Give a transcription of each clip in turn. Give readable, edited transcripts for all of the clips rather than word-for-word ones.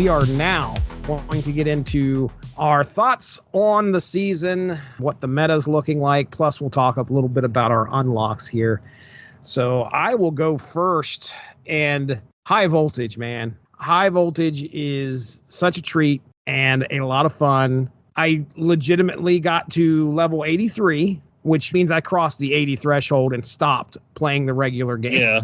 we are now going to get into our thoughts on the season, what the meta is looking like, plus we'll talk a little bit about our unlocks here. So I will go first, and high voltage, man. High voltage is such a treat and a lot of fun. I legitimately got to level 83, which means I crossed the 80 threshold and stopped playing the regular game. Yeah.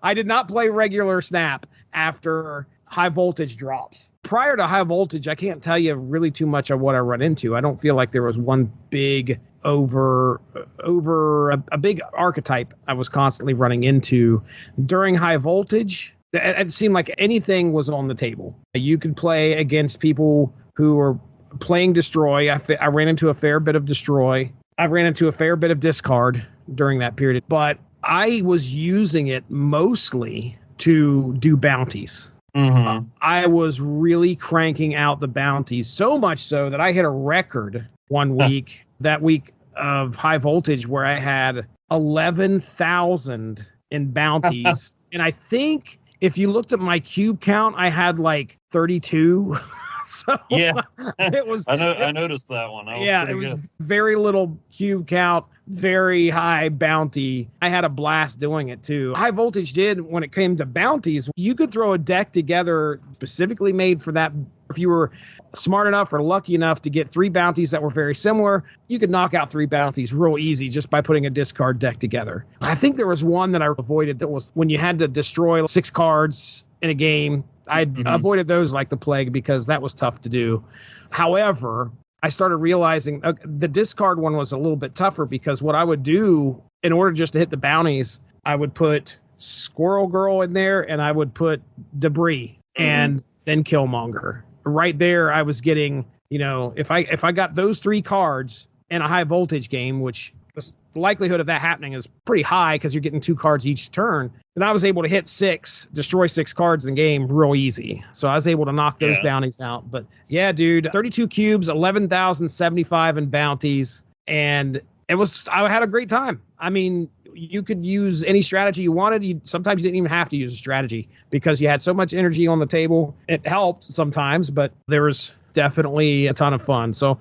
I did not play regular Snap after high voltage drops. Prior to high voltage, I can't tell you really too much of what I run into. I don't feel like there was one big over a big archetype I was constantly running into. During high voltage, it seemed like anything was on the table. You could play against people who were playing destroy. I ran into a fair bit of destroy. I ran into a fair bit of discard during that period, but I was using it mostly to do bounties. Mm-hmm. I was really cranking out the bounties, so much so that I hit a record one week, that week of high voltage, where I had 11,000 in bounties. And I think if you looked at my cube count, I had like 32. So yeah, it was. I noticed that one. That It was good. very little cube count, very high bounty. I had a blast doing it too. High voltage did, when it came to bounties, you could throw a deck together specifically made for that. If you were smart enough or lucky enough to get 3 bounties that were very similar, you could knock out 3 bounties real easy just by putting a discard deck together. I think there was one that I avoided that was when you had to destroy 6 cards in a game. I avoided those like the plague because that was tough to do. However, I started realizing the discard one was a little bit tougher, because what I would do in order just to hit the bounties, I would put Squirrel Girl in there and I would put Debris and then Killmonger. Right there, I was getting, if I got those 3 cards in a high voltage game, which the likelihood of that happening is pretty high because you're getting 2 cards each turn, then I was able to hit 6, destroy 6 cards in the game real easy. So I was able to knock those bounties out. But yeah, dude, 32 cubes, 11,075 in bounties. And I had a great time. I mean, you could use any strategy you wanted. Sometimes you didn't even have to use a strategy because you had so much energy on the table. It helped sometimes, but there was definitely a ton of fun. So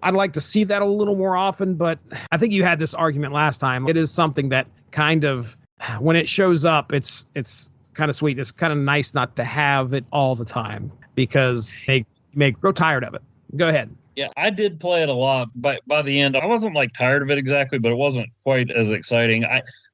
I'd like to see that a little more often, but I think you had this argument last time. It is something that kind of, when it shows up, it's kind of sweet. It's kind of nice not to have it all the time because you may grow tired of it. Go ahead. Yeah, I did play it a lot, but by the end, I wasn't like tired of it exactly, but it wasn't quite as exciting.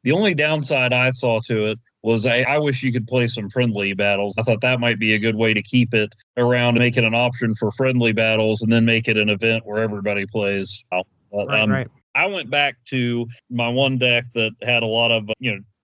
The only downside I saw to it was I wish you could play some friendly battles. I thought that might be a good way to keep it around, and make it an option for friendly battles, and then make it an event where everybody plays. Right. I went back to my one deck that had a lot of,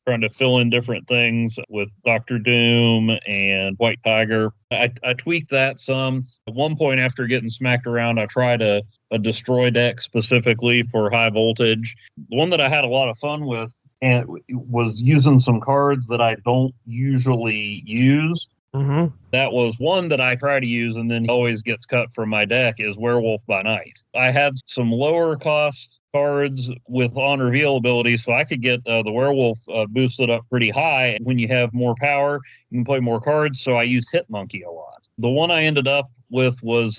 trying to fill in different things with Dr. Doom and White Tiger. I tweaked that some. At one point, after getting smacked around, I tried a destroy deck specifically for high voltage. The one that I had a lot of fun with and was using some cards that I don't usually use. Mm-hmm. That was one that I try to use and then always gets cut from my deck, is Werewolf by Night. I had some lower cost cards with on reveal ability, so I could get the Werewolf boosted up pretty high. And when you have more power, you can play more cards, so I used Hit Monkey a lot. The one I ended up with was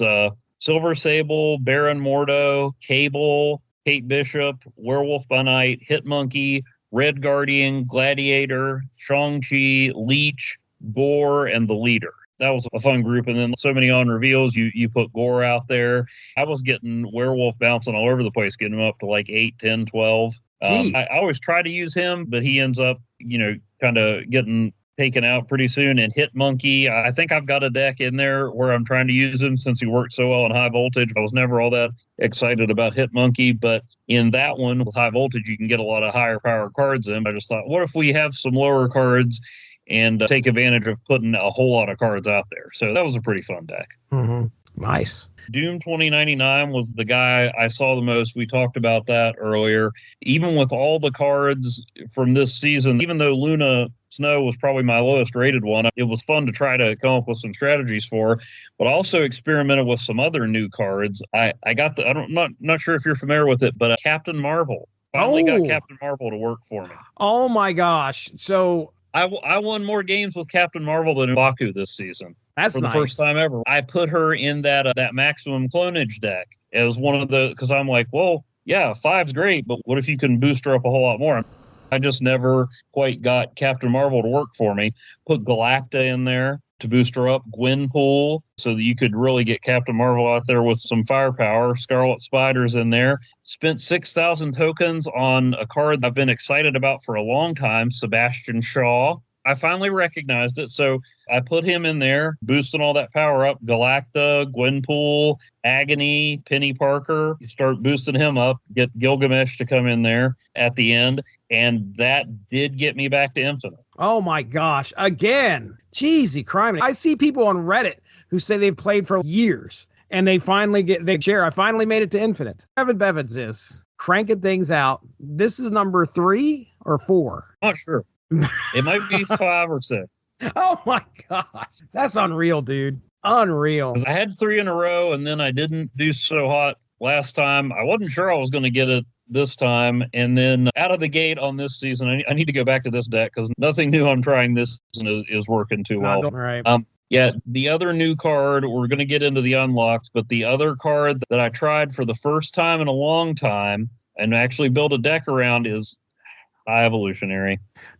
Silver Sable, Baron Mordo, Cable, Kate Bishop, Werewolf by Night, Hit Monkey, Red Guardian, Gladiator, Shang-Chi, Leech, Gore, and the Leader. That was a fun group. And then so many on reveals, you put Gore out there. I was getting Werewolf bouncing all over the place, getting him up to like 8, 10, 12. I always try to use him, but he ends up, kind of getting taken out pretty soon. And Hit Monkey, I think I've got a deck in there where I'm trying to use him since he worked so well in high voltage. I was never all that excited about Hit Monkey, but in that one with high voltage, you can get a lot of higher power cards in. I just thought, what if we have some lower cards and take advantage of putting a whole lot of cards out there? So that was a pretty fun deck. Mm-hmm. Nice. Doom 2099 was the guy I saw the most. We talked about that earlier. Even with all the cards from this season, even though Luna Snow was probably my lowest rated one, it was fun to try to come up with some strategies for, but I also experimented with some other new cards. I got not sure if you're familiar with it, but Captain Marvel. Finally got Captain Marvel to work for me. Oh my gosh. So I won more games with Captain Marvel than Baku this season. That's for the first time ever. I put her in that maximum clonage deck as one of the, because I'm like, well, yeah, 5's great, but what if you can boost her up a whole lot more? I just never quite got Captain Marvel to work for me. Put Galacta in there to boost her up, Gwenpool, so that you could really get Captain Marvel out there with some firepower. Scarlet Spider's in there. Spent 6,000 tokens on a card I've been excited about for a long time, Sebastian Shaw. I finally recognized it, so I put him in there, boosting all that power up. Galacta, Gwenpool, Agony, Penny Parker. You start boosting him up, get Gilgamesh to come in there at the end, and that did get me back to Infinite. Oh my gosh. Again. Jeezy crime. I see people on Reddit who say they've played for years and they finally I finally made it to Infinite. Evan Bevins is cranking things out. This is number 3 or 4. Not sure. It might be 5 or 6. Oh my gosh. That's unreal, dude. Unreal. I had 3 in a row and then I didn't do so hot last time. I wasn't sure I was going to get it this time. And then out of the gate on this season, I need to go back to this deck because nothing new I'm trying this season is working too well. Right. Yeah, the other new card, we're going to get into the unlocks, but the other card that I tried for the first time in a long time and actually build a deck around is High Evolutionary.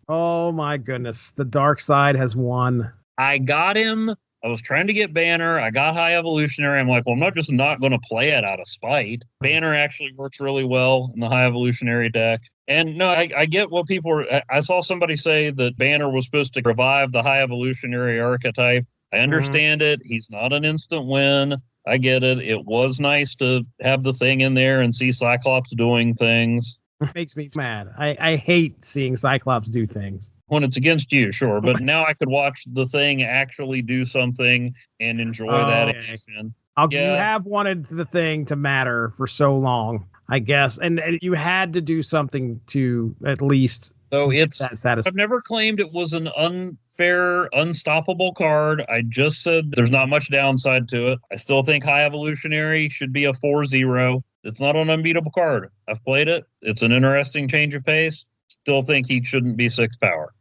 Oh my goodness. The dark side has won. I got him. I was trying to get Banner. I got High Evolutionary. I'm like, well, I'm not just not going to play it out of spite. Banner actually works really well in the High Evolutionary deck. And no, I get what people are. I saw somebody say that Banner was supposed to revive the High Evolutionary archetype. I understand it. He's not an instant win. I get it. It was nice to have the thing in there and see Cyclops doing things. Makes me mad. I hate seeing Cyclops do things. When it's against you, sure. But now I could watch the thing actually do something and enjoy that action. You have wanted the thing to matter for so long, I guess. And you had to do something to at least it's that satisfying. I've never claimed it was an unfair, unstoppable card. I just said there's not much downside to it. I still think High Evolutionary should be a 4-0. It's not an unbeatable card. I've played it. It's an interesting change of pace. Still think he shouldn't be 6 power.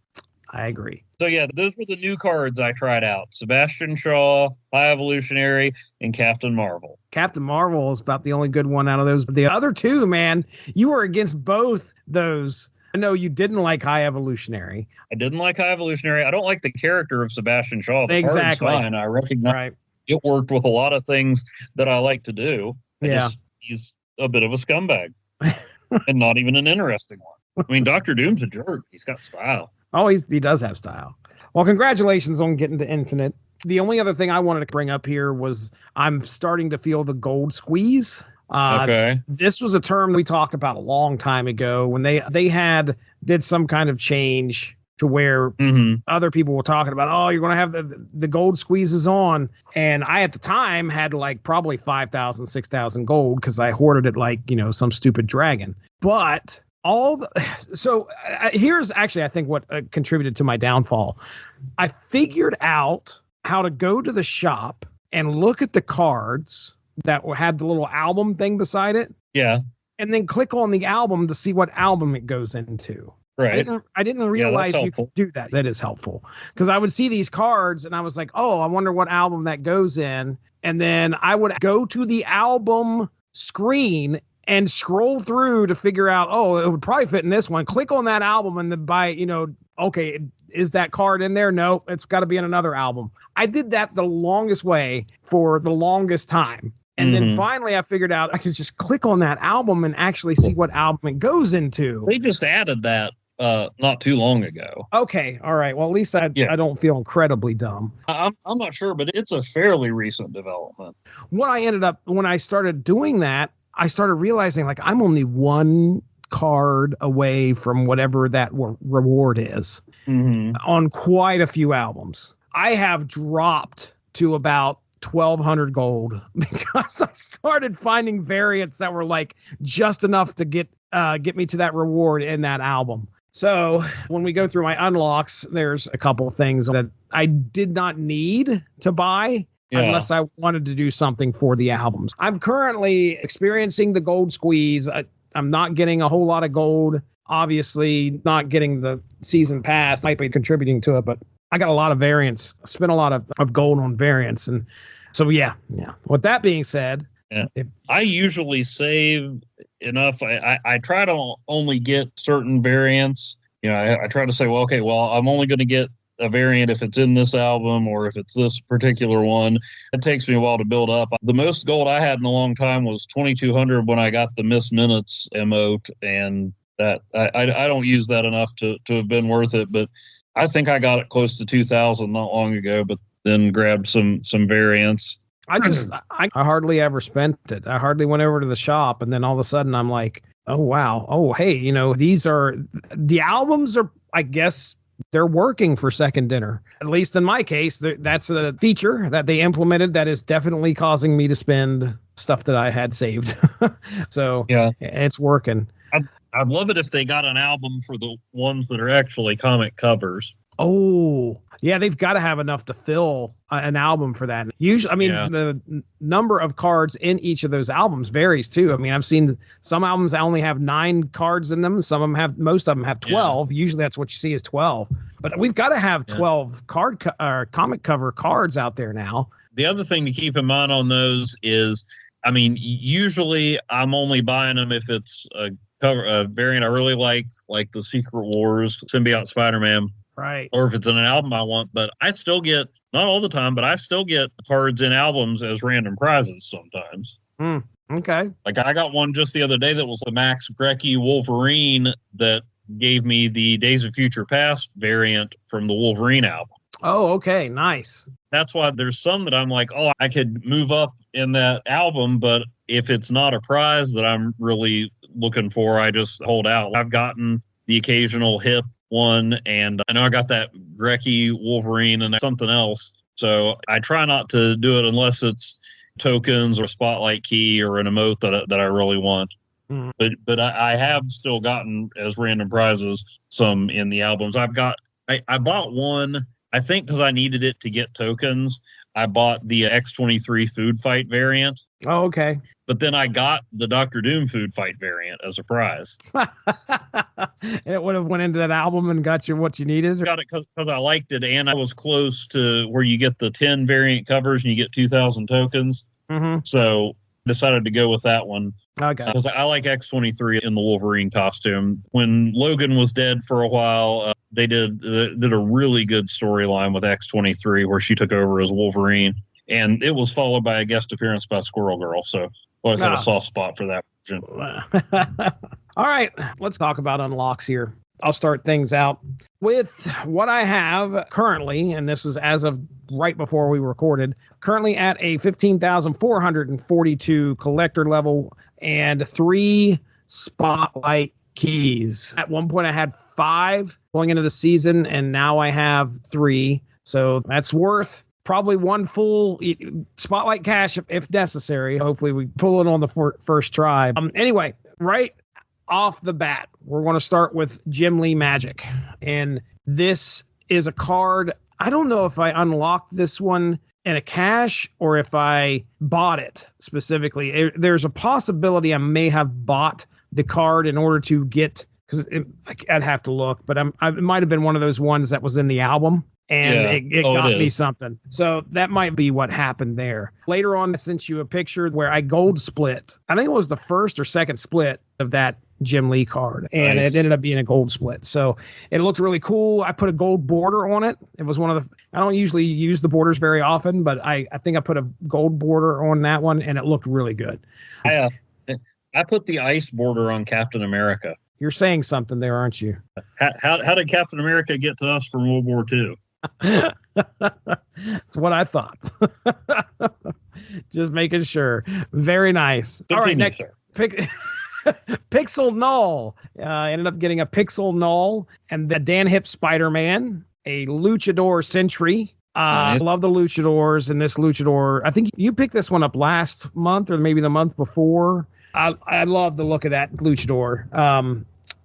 I agree. So yeah, those were the new cards I tried out. Sebastian Shaw, High Evolutionary, and Captain Marvel. Captain Marvel is about the only good one out of those. But the other two, man, you were against both those. I know you didn't like High Evolutionary. I didn't like High Evolutionary. I don't like the character of Sebastian Shaw. The exactly. Card's fine. I recognize it worked with a lot of things that I like to do. He's a bit of a scumbag and not even an interesting one. I mean, Dr. Doom's a jerk. He's got style. Oh, he does have style. Well, congratulations on getting to Infinite. The only other thing I wanted to bring up here was I'm starting to feel the gold squeeze. Okay. This was a term we talked about a long time ago when they did some kind of change to where other people were talking about, oh, you're going to have the gold squeezes on. And I, at the time, had like probably 5,000, 6,000 gold because I hoarded it like, some stupid dragon. But here's actually, I think, what contributed to my downfall. I figured out how to go to the shop and look at the cards that had the little album thing beside it. Yeah. And then click on the album to see what album it goes into. Right. I didn't realize you could do that. That is helpful. Because I would see these cards and I was like, oh, I wonder what album that goes in. And then I would go to the album screen and scroll through to figure out, oh, it would probably fit in this one. Click on that album and then buy, okay, is that card in there? No, it's got to be in another album. I did that the longest way for the longest time. And then finally I figured out I could just click on that album and actually see what album it goes into. They just added that not too long ago. Okay. All right. Well, at least I don't feel incredibly dumb. I'm not sure, but it's a fairly recent development. What I ended up, when I started doing that, I started realizing like I'm only one card away from whatever that reward is on quite a few albums. I have dropped to about 1,200 gold because I started finding variants that were like just enough to get me to that reward in that album. So when we go through my unlocks, there's a couple of things that I did not need to buy unless I wanted to do something for the albums. I'm currently experiencing the gold squeeze. I'm not getting a whole lot of gold. Obviously, not getting the season pass might be contributing to it, but I got a lot of variants. I spent a lot of gold on variants. And so, yeah. With that being said, yeah. I usually save enough. I try to only get certain variants. I try to say, I'm only going to get a variant if it's in this album or if it's this particular one. It takes me a while to build up. The most gold I had in a long time was 2,200 when I got the Miss Minutes emote, and that I don't use that enough to have been worth it, but I think I got it close to 2,000 not long ago, but then grabbed some variants. I hardly ever spent it. I hardly went over to the shop, and then all of a sudden I'm like, oh wow, oh hey, these are the albums are, I guess, they're working for Second Dinner. At least in my case, that's a feature that they implemented that is definitely causing me to spend stuff that I had saved. So yeah, it's working. I'd love it if they got an album for the ones that are actually comic covers. Oh, yeah, they've got to have enough to fill an album for that. Usually, the number of cards in each of those albums varies too. I've seen some albums that only have 9 cards in them. Most of them have 12. Yeah. Usually that's what you see is 12. But we've got to have 12 comic cover cards out there now. The other thing to keep in mind on those is, usually I'm only buying them if it's a variant I really like the Secret Wars Symbiote Spider-Man. Right. Or if it's in an album I want, but I still get, not all the time, but I still get cards in albums as random prizes sometimes. Okay. Like I got one just the other day that was the Max Grecki Wolverine that gave me the Days of Future Past variant from the Wolverine album. Oh, okay. Nice. That's why there's some that I'm like, I could move up in that album, but if it's not a prize that I'm really looking for, I just hold out. I've gotten the occasional hip one, and I know I got that Grecki Wolverine and something else. So I try not to do it unless it's tokens or spotlight key or an emote that I really want. But I have still gotten as random prizes some in the albums. I bought one, I think because I needed it to get tokens. I bought the X-23 Food Fight variant. Oh, okay. But then I got the Dr. Doom Food Fight variant as a prize. It would have went into that album and got you what you needed? Got it because I liked it, and I was close to where you get the 10 variant covers and you get 2,000 tokens. Mm-hmm. So decided to go with that one. Okay. Because I like X-23 in the Wolverine costume. When Logan was dead for a while, they did a really good storyline with X-23 where she took over as Wolverine. And it was followed by a guest appearance by Squirrel Girl. So I always had a soft spot for that version. All right. Let's talk about unlocks here. I'll start things out with what I have currently, and this was as of right before we recorded, currently at a 15,442 collector level and 3 spotlight keys. At one point I had 5 going into the season, and now I have 3. So that's worth probably 1 full spotlight cash if necessary. Hopefully we pull it on the first try. Anyway, right off the bat, we're going to start with Jim Lee Magic. And this is a card. I don't know if I unlocked this one in a cash or if I bought it specifically. There's a possibility I may have bought the card in order to get, because I'd have to look, but it might have been one of those ones that was in the album. And it got me something. So that might be what happened there. Later on, I sent you a picture where I gold split. I think it was the first or second split of that Jim Lee card. And It ended up being a gold split. So it looked really cool. I put a gold border on it. It was one of the, I don't usually use the borders very often, but I think I put a gold border on that one and it looked really good. I put the ice border on Captain America. You're saying something there, aren't you? How did Captain America get to us from World War II? That's what I thought. Just making sure. Very nice. All right, next Pixel Null. Ended up getting a Pixel Null and the Dan Hip Spider-Man, a Luchador Sentry. Nice. I love the Luchadors, and this Luchador, I think you picked this one up last month or maybe the month before. I love the look of that Luchador.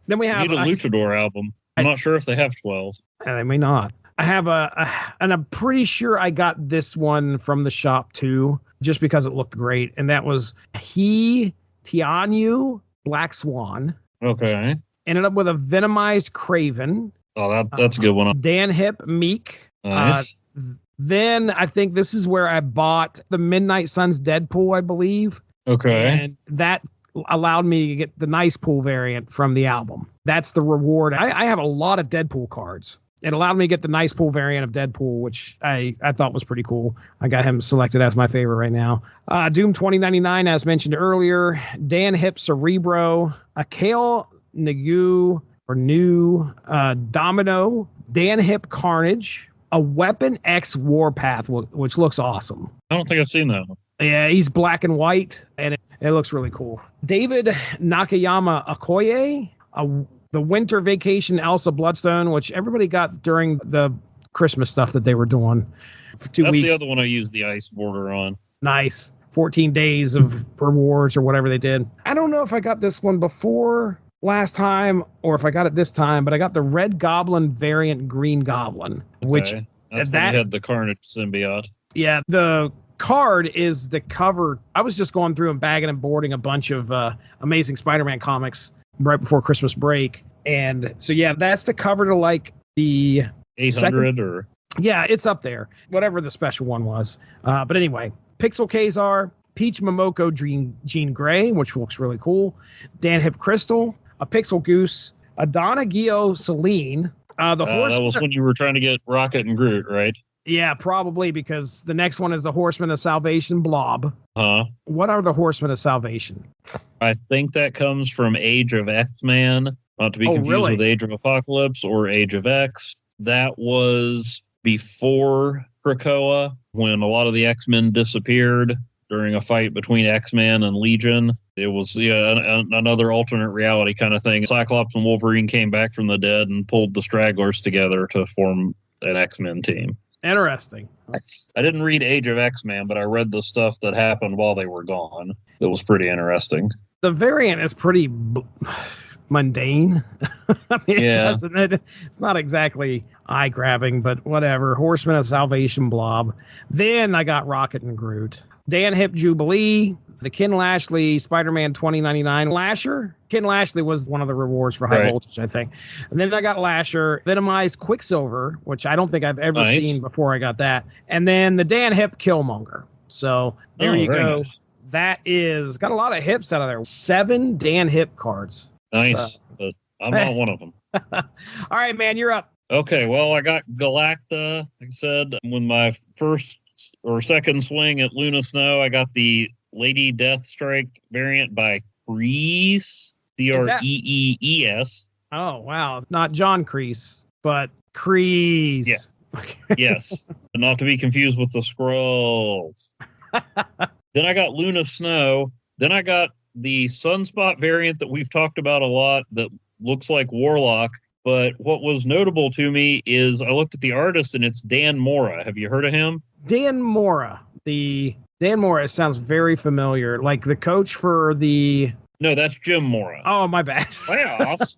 Then we have a Luchador album. I'm not sure if they have 12. They may not. I have and I'm pretty sure I got this one from the shop too, just because it looked great. And that was Tianyu Black Swan. Okay. Ended up with a Venomized Craven. Oh, that's a good one. Dan Hip Meek. Nice. Then I think this is where I bought the Midnight Suns Deadpool, I believe. Okay. And that allowed me to get the nice pool variant from the album. That's the reward. I have a lot of Deadpool cards. It allowed me to get the nice pool variant of Deadpool, which I thought was pretty cool. I got him selected as my favorite right now. Doom 2099, as mentioned earlier. Dan Hip Cerebro. Akale Nagu or New Domino. Dan Hip Carnage. A Weapon X Warpath, which looks awesome. I don't think I've seen that one. Yeah, he's black and white, and it looks really cool. David Nakayama Okoye, the Winter Vacation Elsa Bloodstone, which everybody got during the Christmas stuff that they were doing for 2 weeks. That's the other one I used the ice border on. Nice. 14 days of rewards or whatever they did. I don't know if I got this one before last time or if I got it this time, but I got the Red Goblin variant Green Goblin, which that's when you had the Carnage symbiote. Yeah, the card is the cover. I was just going through and bagging and boarding a bunch of Amazing Spider-Man comics right before Christmas break. And so, yeah, that's the cover to like the 800 or... Yeah, it's up there, whatever the special one was. But anyway, Pixel Kazar, Peach Momoko Jean Grey, which looks really cool. Dan Hip Crystal, a Pixel Goose, a Donna Gio Celine. The horse. That was when you were trying to get Rocket and Groot, right? Yeah, probably, because the next one is the Horseman of Salvation Blob. What are the Horsemen of Salvation? I think that comes from Age of X-Man, not to be confused with Age of Apocalypse or Age of X. That was before Krakoa, when a lot of the X-Men disappeared during a fight between X-Men and Legion. It was another alternate reality kind of thing. Cyclops and Wolverine came back from the dead and pulled the stragglers together to form an X-Men team. Interesting. I didn't read Age of X-Men, but I read the stuff that happened while they were gone. It was pretty interesting. The variant is pretty mundane. I mean, it's not exactly eye-grabbing, but whatever. Horseman of Salvation Blob. Then I got Rocket and Groot. Dan Hip Jubilee, the Ken Lashley Spider-Man 2099 Lasher. Ken Lashley was one of the rewards for High Voltage, I think. And then I got Lasher, Venomized Quicksilver, which I don't think I've ever seen before I got that. And then the Dan Hip Killmonger. So there you go. Nice. That is got a lot of hips out of there. 7 Dan Hip cards. Nice. But I'm not one of them. All right, man, you're up. Okay, well, I got Galacta, like I said, with my first or second swing at Luna Snow. I got the Lady Deathstrike variant by Kreese, Crees. Oh, wow. Not John Kreese, but Kreese. Yeah. Yes. Not to be confused with the Skrulls. Then I got Luna Snow. Then I got the Sunspot variant that we've talked about a lot that looks like Warlock. But what was notable to me is I looked at the artist, and it's Dan Mora. Have you heard of him? Dan Mora. Dan Mora sounds very familiar. Like the coach for the... No, that's Jim Mora. Oh, my bad. Playoffs.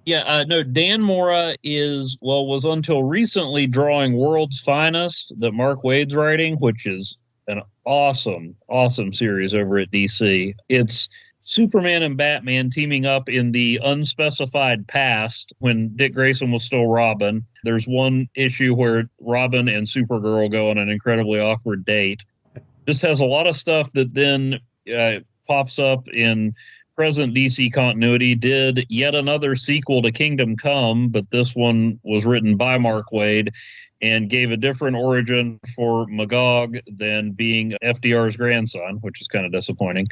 No, Dan Mora was until recently drawing World's Finest that Mark Waid's writing, which is an awesome, awesome series over at DC. It's Superman and Batman teaming up in the unspecified past when Dick Grayson was still Robin. There's one issue where Robin and Supergirl go on an incredibly awkward date. This has a lot of stuff that then pops up in present DC continuity. Did yet another sequel to Kingdom Come, but this one was written by Mark Waid and gave a different origin for Magog than being FDR's grandson, which is kind of disappointing.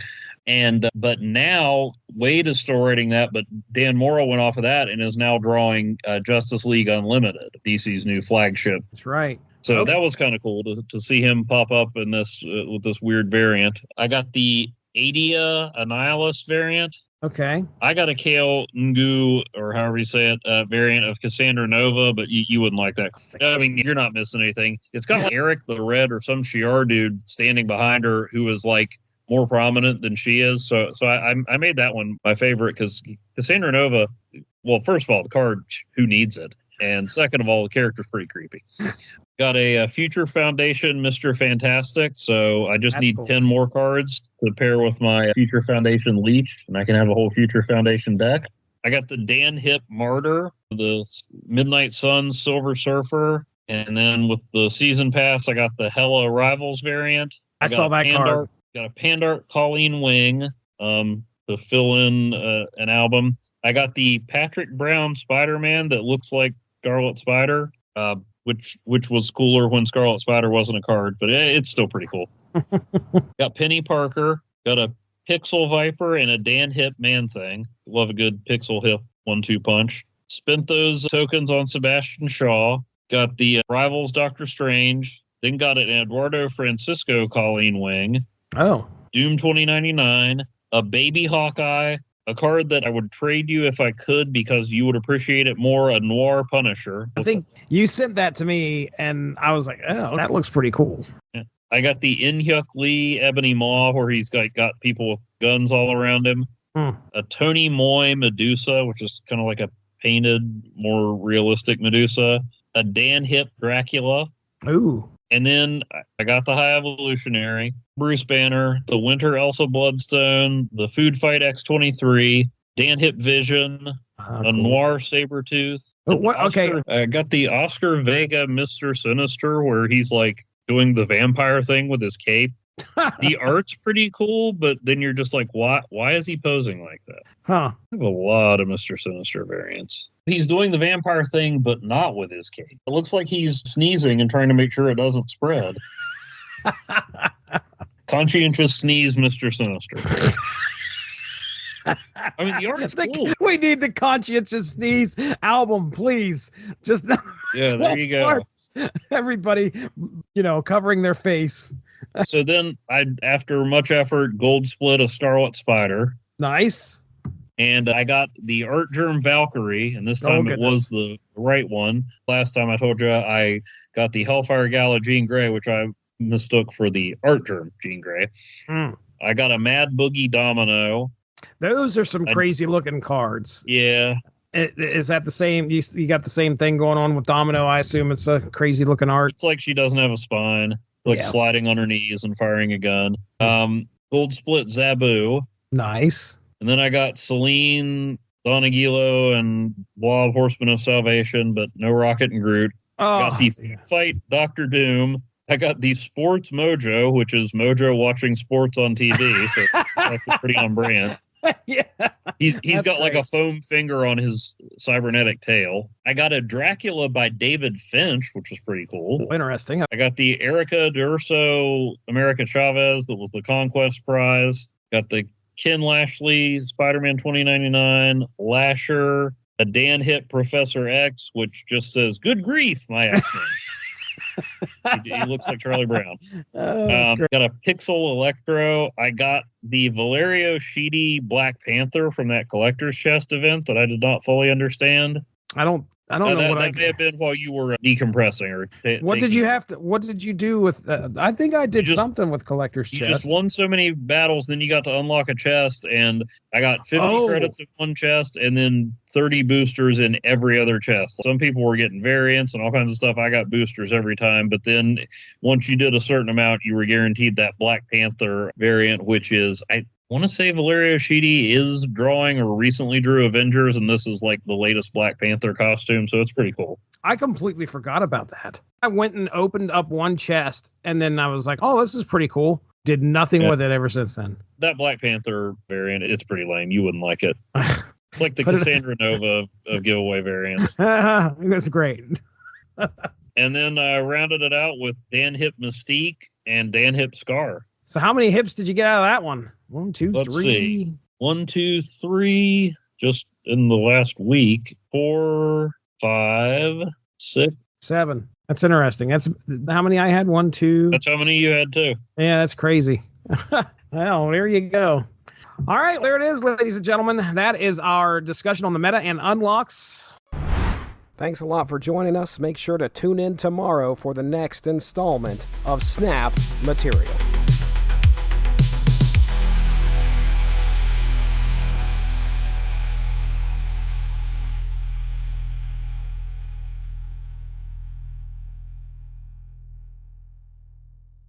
But now Waid is still writing that, but Dan Mora went off of that and is now drawing Justice League Unlimited, DC's new flagship. That's right. So that was kind of cool to see him pop up in this with this weird variant. I got the Adia Annihilus variant. Okay. I got a Kale Ngu, or however you say it, variant of Cassandra Nova, but you wouldn't like that. I mean, you're not missing anything. It's got like Eric the Red or some Shi'ar dude standing behind her who is like more prominent than she is. So I made that one my favorite because Cassandra Nova, well, first of all, the card, who needs it? And second of all, the character's pretty creepy. Got a Future Foundation Mr. Fantastic, so I just need 10 more cards to pair with my Future Foundation Leech, and I can have a whole Future Foundation deck. I got the Dan Hip Martyr, the Midnight Sun Silver Surfer, and then with the season pass, I got the Hella Rivals variant. I saw that card. Got a Pandart Colleen Wing to fill in an album. I got the Patrick Brown Spider-Man that looks like Scarlet Spider, which was cooler when Scarlet Spider wasn't a card, but it's still pretty cool. Got Penny Parker. Got a Pixel Viper and a Dan Hip Man-Thing. Love a good Pixel Hip 1-2 punch. Spent those tokens on Sebastian Shaw. Got the Rivals Doctor Strange. Then got an Eduardo Francisco Colleen Wing. Oh. Doom 2099. A Baby Hawkeye. A card that I would trade you if I could because you would appreciate it more. A Noir Punisher. I think you sent that to me, and I was like, oh, that looks pretty cool. Yeah. I got the In-Hyuk Lee Ebony Maw, where he's got people with guns all around him. A Tony Moy Medusa, which is kind of like a painted, more realistic Medusa. A Dan Hip Dracula. Ooh. And then I got the High Evolutionary, Bruce Banner, the Winter Elsa Bloodstone, the Food Fight X-23, Dan Hip Vision, a Noir Sabretooth. Okay. I got the Oscar Vega Mr. Sinister, where he's like doing the vampire thing with his cape. The art's pretty cool, but then you're just like, why is he posing like that? Huh. I have a lot of Mr. Sinister variants. He's doing the vampire thing, but not with his cape. It looks like he's sneezing and trying to make sure it doesn't spread. Conscientious sneeze, Mr. Sinister. I mean, the art's cool. We need the Conscientious Sneeze album, please. Just yeah, there you go. Parts. Everybody, covering their face. So then, after much effort, gold split a Scarlet Spider. Nice. And I got the Art Germ Valkyrie, and this time it was the right one. Last time I told you I got the Hellfire Gala Jean Grey, which I mistook for the Art Germ Jean Grey. I got a Mad Boogie Domino. Those are some crazy looking cards. Yeah. Is that the same? You got the same thing going on with Domino? I assume it's a crazy looking art. It's like she doesn't have a spine, sliding on her knees and firing a gun. Gold split Zabu. Nice. And then I got Celine, Don Aguilo, and Blob Horseman of Salvation, but no Rocket and Groot. Got the Fight Dr. Doom. I got the Sports Mojo, which is Mojo watching sports on TV, so that's pretty on brand. Yeah, he's got like a foam finger on his cybernetic tail. I got a Dracula by David Finch, which was pretty cool. Interesting. I got the Erica D'Urso America Chavez, that was the Conquest Prize. Got the Ken Lashley Spider-Man 2099, Lasher, a Dan Hip Professor X, which just says, "Good grief, my X-Men." he looks like Charlie Brown. Got a Pixel Electro. I got the Valerio Sheedy Black Panther from that collector's chest event that I did not fully understand. I don't know that may have been while you were decompressing or what did you do with I think I did something with collector's chest. You just won so many battles, then you got to unlock a chest, and I got 50 credits in one chest and then 30 boosters in every other chest. Some people were getting variants and all kinds of stuff. I got boosters every time, but then once you did a certain amount, you were guaranteed that Black Panther variant, which is, I want to say Valerio Sheedy is drawing or recently drew Avengers, and this is like the latest Black Panther costume, so it's pretty cool. I completely forgot about that. I went and opened up one chest, and then I was like, oh, this is pretty cool. Did nothing with it ever since then. That Black Panther variant, it's pretty lame. You wouldn't like it. Like the Cassandra Nova of giveaway variants. That's great. And then I rounded it out with Dan Hip Mystique and Dan Hip Scar. So how many hips did you get out of that one? 1, 2, Let's 3. See. 1, 2, 3. Just in the last week. 4, 5, 6, 7. That's interesting. That's how many I had. 1, 2. That's how many you had too. Yeah, that's crazy. Well, there you go. All right, there it is, ladies and gentlemen. That is our discussion on the meta and unlocks. Thanks a lot for joining us. Make sure to tune in tomorrow for the next installment of Snap Material.